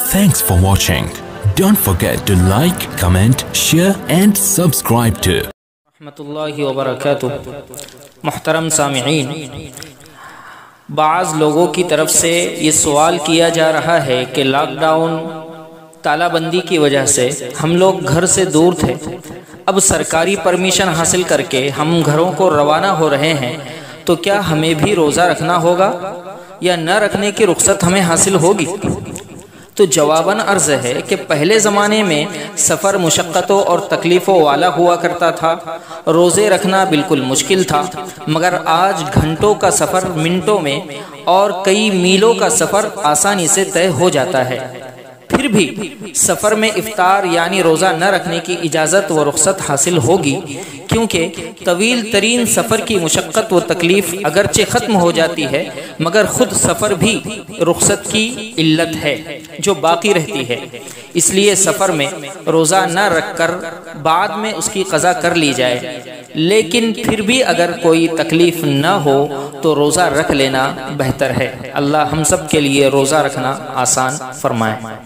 Thanks for watching. Don't forget to like, comment, share and subscribe to रहमतुल्लाहि व बरकातुहू। मुहतरम सामिईन, बाज़ लोगों की तरफ से ये सवाल किया जा रहा है कि लॉकडाउन तालाबंदी की वजह से हम लोग घर से दूर थे, अब सरकारी परमिशन हासिल करके हम घरों को रवाना हो रहे हैं, तो क्या हमें भी रोज़ा रखना होगा या न रखने की रुख्सत हमें हासिल होगी? तो जवाबन अर्ज़ है कि पहले ज़माने में सफ़र मुशक्क़तों और तकलीफ़ों वाला हुआ करता था, रोज़े रखना बिल्कुल मुश्किल था, मगर आज घंटों का सफ़र मिनटों में और कई मीलों का सफ़र आसानी से तय हो जाता है। फिर भी सफ़र में इफ्तार यानी रोज़ा न रखने की इजाज़त व रुख्सत हासिल होगी, क्योंकि तवील तरीन सफ़र की मुशक्क़त व तकलीफ़ अगरचे ख़त्म हो जाती है, मगर ख़ुद सफ़र भी रुख्सत की इल्लत है जो बाकी रहती है। इसलिए सफ़र में रोज़ा न रख कर बाद में उसकी क़ज़ा कर ली जाए, लेकिन फिर भी अगर कोई तकलीफ़ न हो तो रोज़ा रख लेना बेहतर है। अल्लाह हम सब के लिए रोज़ा रखना आसान फरमाए।